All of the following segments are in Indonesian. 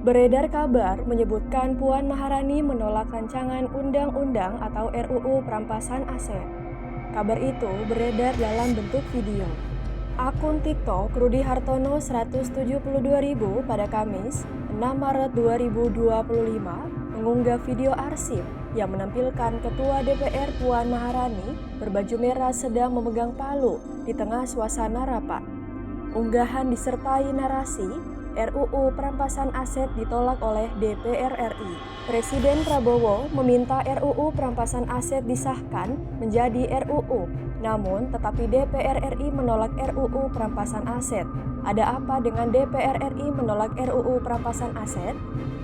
Beredar kabar menyebutkan Puan Maharani menolak rancangan undang-undang atau RUU perampasan aset. Kabar itu beredar dalam bentuk video. Akun TikTok Rudy Hartono 172.000 pada Kamis 6 Maret 2025 mengunggah video arsip yang menampilkan Ketua DPR Puan Maharani berbaju merah sedang memegang palu di tengah suasana rapat. Unggahan disertai narasi RUU perampasan aset ditolak oleh DPR RI. Presiden Prabowo meminta RUU perampasan aset disahkan menjadi RUU. Namun, tetapi DPR RI menolak RUU perampasan aset. Ada apa dengan DPR RI menolak RUU perampasan aset?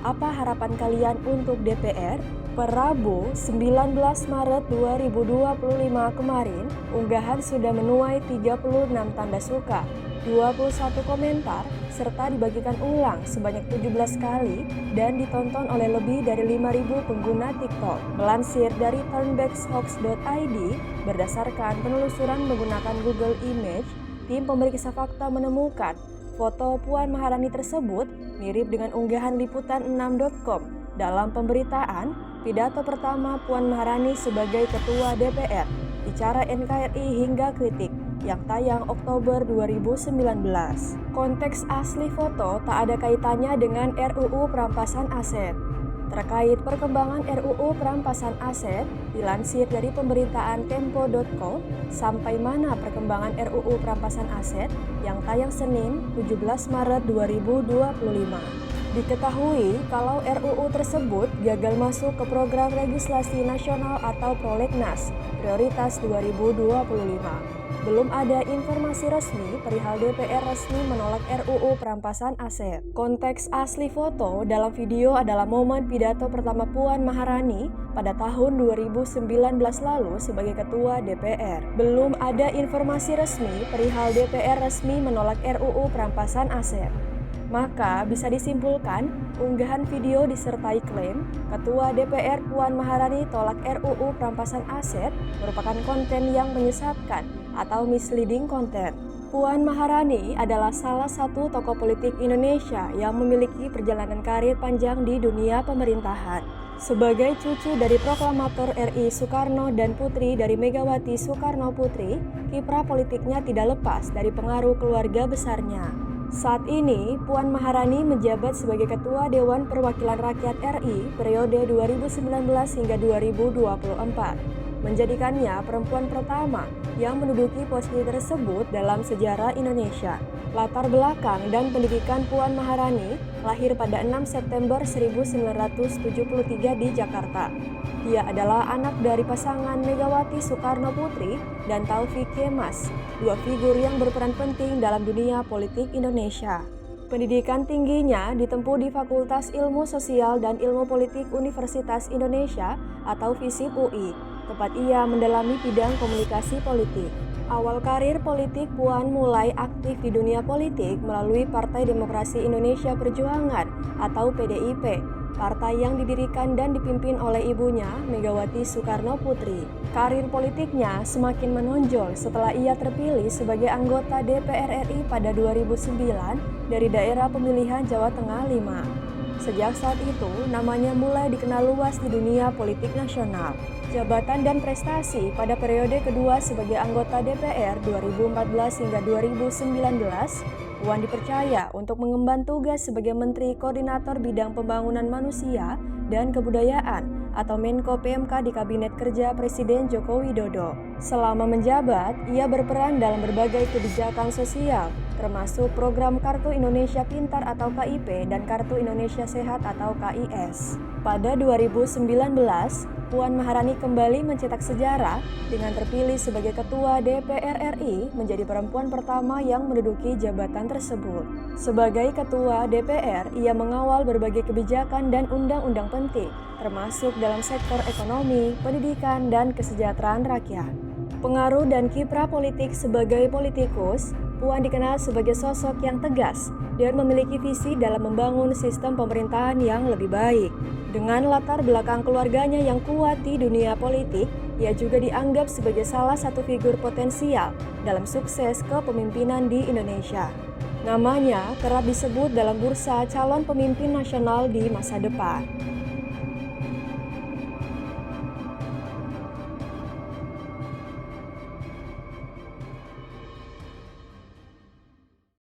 Apa harapan kalian untuk DPR? Per Rabu 19 Maret 2025 kemarin, unggahan sudah menuai 36 tanda suka, 21 komentar, serta dibagikan ulang sebanyak 17 kali dan ditonton oleh lebih dari 5.000 pengguna TikTok. Melansir dari turnbackshoax.id, berdasarkan penelusuran menggunakan Google Image, tim pemeriksa fakta menemukan foto Puan Maharani tersebut mirip dengan unggahan liputan6.com. Dalam pemberitaan, pidato pertama Puan Maharani sebagai Ketua DPR, bicara NKRI hingga kritik, yang tayang Oktober 2019. Konteks asli foto tak ada kaitannya dengan RUU perampasan aset. Terkait perkembangan RUU perampasan aset, dilansir dari pemberitaan tempo.co, sampai mana perkembangan RUU perampasan aset yang tayang Senin 17 Maret 2025. Diketahui kalau RUU tersebut gagal masuk ke program legislasi nasional atau Prolegnas Prioritas 2025. Belum ada informasi resmi perihal DPR resmi menolak RUU perampasan aset. Konteks asli foto dalam video adalah momen pidato pertama Puan Maharani pada tahun 2019 lalu sebagai Ketua DPR. Belum ada informasi resmi perihal DPR resmi menolak RUU perampasan aset. Maka bisa disimpulkan, unggahan video disertai klaim Ketua DPR Puan Maharani tolak RUU perampasan aset merupakan konten yang menyesatkan atau misleading content. Puan Maharani adalah salah satu tokoh politik Indonesia yang memiliki perjalanan karir panjang di dunia pemerintahan. Sebagai cucu dari proklamator RI Soekarno dan putri dari Megawati Soekarno Putri, kiprah politiknya tidak lepas dari pengaruh keluarga besarnya. Saat ini, Puan Maharani menjabat sebagai Ketua Dewan Perwakilan Rakyat RI periode 2019 hingga 2024, menjadikannya perempuan pertama yang menduduki posisi tersebut dalam sejarah Indonesia. Latar belakang dan pendidikan Puan Maharani lahir pada 6 September 1973 di Jakarta. Dia adalah anak dari pasangan Megawati Soekarno Putri dan Taufik Kemas, dua figur yang berperan penting dalam dunia politik Indonesia. Pendidikan tingginya ditempuh di Fakultas Ilmu Sosial dan Ilmu Politik Universitas Indonesia atau FISIP UI, tempat ia mendalami bidang komunikasi politik. Awal karir politik Puan mulai aktif di dunia politik melalui Partai Demokrasi Indonesia Perjuangan atau PDIP, partai yang didirikan dan dipimpin oleh ibunya, Megawati Soekarno Putri. Karir politiknya semakin menonjol setelah ia terpilih sebagai anggota DPR RI pada 2009 dari daerah pemilihan Jawa Tengah 5. Sejak saat itu, namanya mulai dikenal luas di dunia politik nasional. Jabatan dan prestasi pada periode kedua sebagai anggota DPR 2014 hingga 2019, Puan dipercaya untuk mengemban tugas sebagai Menteri Koordinator Bidang Pembangunan Manusia dan Kebudayaan atau Menko PMK di Kabinet Kerja Presiden Joko Widodo. Selama menjabat, ia berperan dalam berbagai kebijakan sosial, termasuk program Kartu Indonesia Pintar atau KIP dan Kartu Indonesia Sehat atau KIS. Pada 2019, Puan Maharani kembali mencetak sejarah dengan terpilih sebagai Ketua DPR RI menjadi perempuan pertama yang menduduki jabatan tersebut. Sebagai Ketua DPR, ia mengawal berbagai kebijakan dan undang-undang penting, termasuk dalam sektor ekonomi, pendidikan, dan kesejahteraan rakyat. Pengaruh dan kiprah politik sebagai politikus, Puan dikenal sebagai sosok yang tegas dan memiliki visi dalam membangun sistem pemerintahan yang lebih baik. Dengan latar belakang keluarganya yang kuat di dunia politik, ia juga dianggap sebagai salah satu figur potensial dalam sukses kepemimpinan di Indonesia. Namanya kerap disebut dalam bursa calon pemimpin nasional di masa depan.